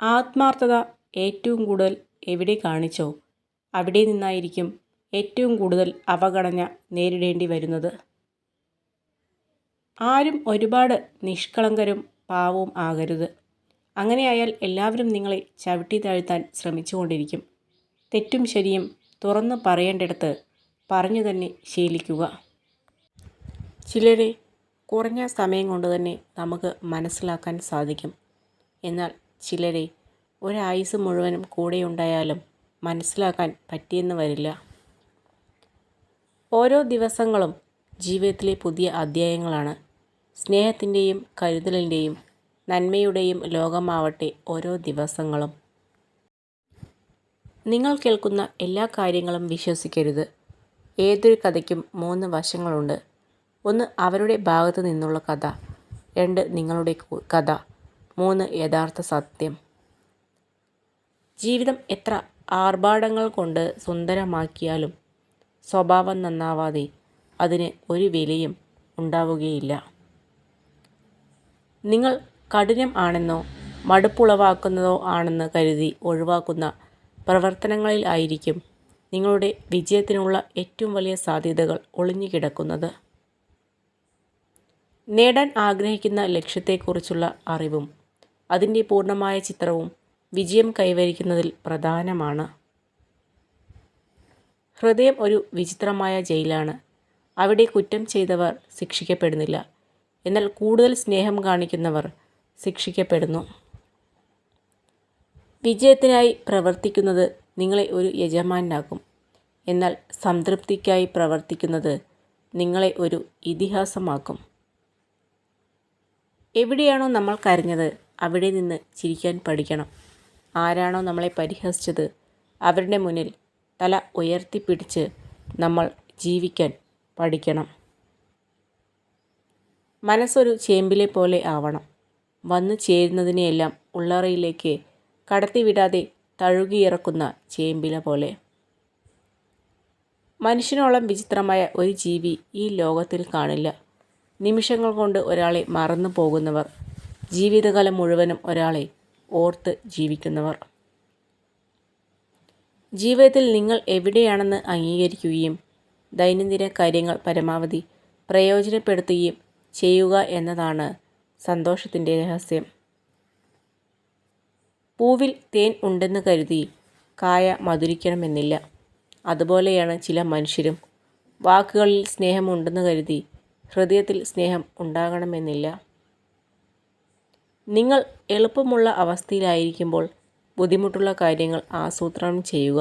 ആത്മാർത്ഥത ഏറ്റവും കൂടുതൽ എവിടെ കാണിച്ചോ അവിടെ നിന്നായിരിക്കും ഏറ്റവും കൂടുതൽ അവഗണന നേരിടേണ്ടി വരുന്നത്. ആരും ഒരുപാട് നിഷ്കളങ്കരും പാവവും ആകരുത്. അങ്ങനെയായാൽ എല്ലാവരും നിങ്ങളെ ചവിട്ടി താഴ്ത്താൻ ശ്രമിച്ചുകൊണ്ടിരിക്കും. തെറ്റും ശരിയും തുറന്നു പറയേണ്ടിടത്ത് പറഞ്ഞു തന്നെ ശീലിക്കുക. ചിലരെ കുറഞ്ഞ സമയം കൊണ്ട് തന്നെ നമുക്ക് മനസ്സിലാക്കാൻ സാധിക്കും. എന്നാൽ ചിലരെ ഒരായുസ് മുഴുവനും കൂടെയുണ്ടായാലും മനസ്സിലാക്കാൻ പറ്റിയെന്ന് വരില്ല. ഓരോ ദിവസങ്ങളും ജീവിതത്തിലെ പുതിയ അധ്യായങ്ങളാണ്. സ്നേഹത്തിൻ്റെയും കരുതലിൻ്റെയും നന്മയുടെയും ലോകമാവട്ടെ ഓരോ ദിവസങ്ങളും. നിങ്ങൾ കേൾക്കുന്ന എല്ലാ കാര്യങ്ങളും വിശ്വസിക്കരുത്. ഏതൊരു കഥയ്ക്കും 3 വശങ്ങളുണ്ട്. 1 അവരുടെ ഭാഗത്തു നിന്നുള്ള കഥ, 2 നിങ്ങളുടെ കഥ, 3 യഥാർത്ഥ സത്യം. ജീവിതം എത്ര ആർഭാടങ്ങൾ കൊണ്ട് സുന്ദരമാക്കിയാലും സ്വഭാവം നന്നാവാതെ അതിന് ഒരു വിലയും ഉണ്ടാവുകയില്ല. നിങ്ങൾ കഠിനം ആണെന്നോ മടുപ്പുളവാക്കുന്നതോ ആണെന്ന് കരുതി ഒഴിവാക്കുന്ന പ്രവർത്തനങ്ങളിൽ ആയിരിക്കും നിങ്ങളുടെ വിജയത്തിനുള്ള ഏറ്റവും വലിയ സാധ്യതകൾ ഒളിഞ്ഞു കിടക്കുന്നത്. നേടാൻ ആഗ്രഹിക്കുന്ന ലക്ഷ്യത്തെക്കുറിച്ചുള്ള അറിവും അതിൻ്റെ പൂർണ്ണമായ ചിത്രവും വിജയം കൈവരിക്കുന്നതിൽ പ്രധാനമാണ്. ഹൃദയം ഒരു വിചിത്രമായ ജയിലാണ്. അവിടെ കുറ്റം ചെയ്തവർ ശിക്ഷിക്കപ്പെടുന്നില്ല, എന്നാൽ കൂടുതൽ സ്നേഹം കാണിക്കുന്നവർ ശിക്ഷിക്കപ്പെടുന്നു. വിജയത്തിനായി പ്രവർത്തിക്കുന്നത് നിങ്ങളെ ഒരു യജമാനനാക്കും, എന്നാൽ സംതൃപ്തിക്കായി പ്രവർത്തിക്കുന്നത് നിങ്ങളെ ഒരു ഇതിഹാസമാക്കും. എവിടെയാണോ നമ്മൾ കരഞ്ഞത് അവിടെ നിന്ന് ചിരിക്കാൻ പഠിക്കണം. ആരാണോ നമ്മളെ പരിഹസിച്ചത് അവരുടെ മുന്നിൽ തല ഉയർത്തിപ്പിടിച്ച് നമ്മൾ ജീവിക്കാൻ പഠിക്കണം. മനസ്സൊരു ചേമ്പിലെ പോലെ ആവണം. വന്നു ചേരുന്നതിനെയെല്ലാം ഉള്ളറയിലേക്ക് കടത്തിവിടാതെ തഴുകിയിറക്കുന്ന ചേമ്പില പോലെ. മനുഷ്യനോളം വിചിത്രമായ ഒരു ജീവി ഈ ലോകത്തിൽ കാണില്ല. നിമിഷങ്ങൾ കൊണ്ട് ഒരാളെ മറന്നു പോകുന്നവർ, ജീവിതകാലം മുഴുവനും ഒരാളെ ഓർത്ത് ജീവിക്കുന്നവർ. ജീവിതത്തിൽ നിങ്ങൾ എവിടെയാണെന്ന് അംഗീകരിക്കുകയും ദൈനംദിന കാര്യങ്ങൾ പരമാവധി പ്രയോജനപ്പെടുത്തുകയും ചെയ്യുക എന്നതാണ് സന്തോഷത്തിൻ്റെ രഹസ്യം. പൂവിൽ തേൻ ഉണ്ടെന്ന് കരുതി കായ മധുരിക്കണമെന്നില്ല. അതുപോലെയാണ് ചില മനുഷ്യരും. വാക്കുകളിൽ സ്നേഹമുണ്ടെന്ന് കരുതി ഹൃദയത്തിൽ സ്നേഹം ഉണ്ടാകണമെന്നില്ല. നിങ്ങൾ എളുപ്പമുള്ള അവസ്ഥയിലായിരിക്കുമ്പോൾ ബുദ്ധിമുട്ടുള്ള കാര്യങ്ങൾ ആസൂത്രണം ചെയ്യുക.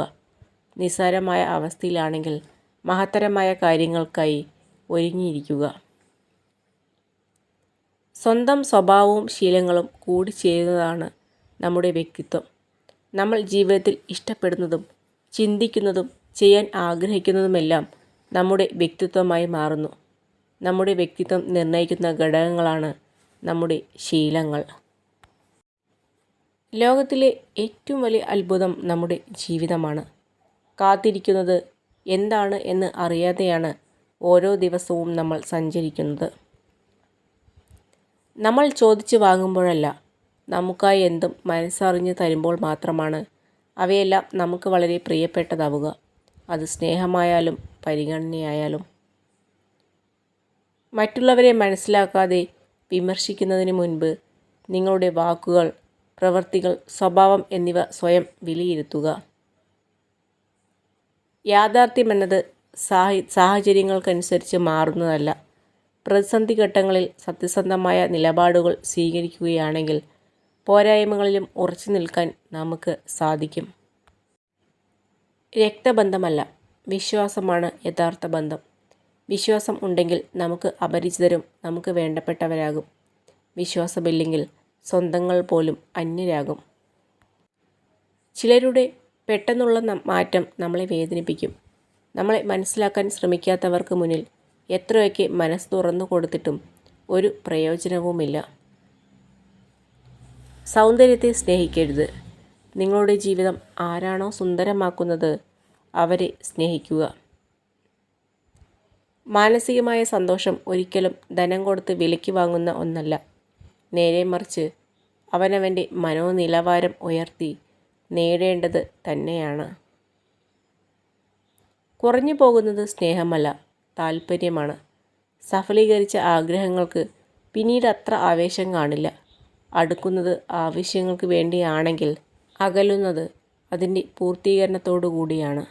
നിസ്സാരമായ അവസ്ഥയിലാണെങ്കിൽ മഹത്തരമായ കാര്യങ്ങൾക്കായി ഒരുങ്ങിയിരിക്കുക. സ്വന്തം സ്വഭാവവും ശീലങ്ങളും കൂടിച്ചേരുന്നതാണ് നമ്മുടെ വ്യക്തിത്വം. നമ്മൾ ജീവിതത്തിൽ ഇഷ്ടപ്പെടുന്നതും ചിന്തിക്കുന്നതും ചെയ്യാൻ ആഗ്രഹിക്കുന്നതുമെല്ലാം നമ്മുടെ വ്യക്തിത്വമായി മാറുന്നു. നമ്മുടെ വ്യക്തിത്വം നിർണ്ണയിക്കുന്ന ഘടകങ്ങളാണ് നമ്മുടെ ശീലങ്ങൾ. ലോകത്തിലെ ഏറ്റവും വലിയ അത്ഭുതം നമ്മുടെ ജീവിതമാണ്. കാത്തിരിക്കുന്നത് എന്താണ് എന്ന് അറിയാതെയാണ് ഓരോ ദിവസവും നമ്മൾ സഞ്ചരിക്കുന്നത്. നമ്മൾ ചോദിച്ചു വാങ്ങുമ്പോഴല്ല, നമുക്കായി എന്തും മനസ്സറിഞ്ഞ് തരുമ്പോൾ മാത്രമാണ് അവയെല്ലാം നമുക്ക് വളരെ പ്രിയപ്പെട്ടതാവുക. അത് സ്നേഹമായാലും പരിഗണനയായാലും. മറ്റുള്ളവരെ മനസ്സിലാക്കാതെ വിമർശിക്കുന്നതിന് മുൻപ് നിങ്ങളുടെ വാക്കുകൾ, പ്രവൃത്തികൾ, സ്വഭാവം എന്നിവ സ്വയം വിലയിരുത്തുക. യാഥാർത്ഥ്യമെന്നത് സാഹചര്യങ്ങൾക്കനുസരിച്ച് മാറുന്നതല്ല. പ്രതിസന്ധി ഘട്ടങ്ങളിൽ സത്യസന്ധമായ നിലപാടുകൾ സ്വീകരിക്കുകയാണെങ്കിൽ പോരായ്മകളിലും ഉറച്ചു നിൽക്കാൻ നമുക്ക് സാധിക്കും. രക്തബന്ധമല്ല, വിശ്വാസമാണ് യഥാർത്ഥ ബന്ധം. വിശ്വാസം ഉണ്ടെങ്കിൽ നമുക്ക് അപരിചിതരും നമുക്ക് വേണ്ടപ്പെട്ടവരാകും. വിശ്വാസമില്ലെങ്കിൽ സ്വന്തങ്ങൾ പോലും അന്യരാകും. ചിലരുടെ പെട്ടെന്നുള്ള മാറ്റം നമ്മളെ വേദനിപ്പിക്കും. നമ്മളെ മനസ്സിലാക്കാൻ ശ്രമിക്കാത്തവർക്ക് മുന്നിൽ എത്രയൊക്കെ മനസ്സ് തുറന്നു കൊടുത്തിട്ടും ഒരു പ്രയോജനവുമില്ല. സൗന്ദര്യത്തെ സ്നേഹിക്കരുത്. നിങ്ങളുടെ ജീവിതം ആരാണോ സുന്ദരമാക്കുന്നത് അവരെ സ്നേഹിക്കുക. മാനസികമായ സന്തോഷം ഒരിക്കലും ധനം കൊടുത്ത് വിലയ്ക്ക് വാങ്ങുന്ന ഒന്നല്ല. നേരെ മറിച്ച് അവനവൻ്റെ മനോനിലവാരം ഉയർത്തി നേടേണ്ടത് തന്നെയാണ്. കുറഞ്ഞു പോകുന്നത് സ്നേഹമല്ല, താല്പര്യമാണ്. സഫലീകരിച്ച ആഗ്രഹങ്ങൾക്ക് പിന്നീട് അത്ര ആവേശം കാണില്ല. അടുക്കുന്നത് ആവശ്യങ്ങൾക്ക് വേണ്ടിയാണെങ്കിൽ അകലുന്നത് അതിൻ്റെ പൂർത്തീകരണത്തോടു കൂടിയാണ്.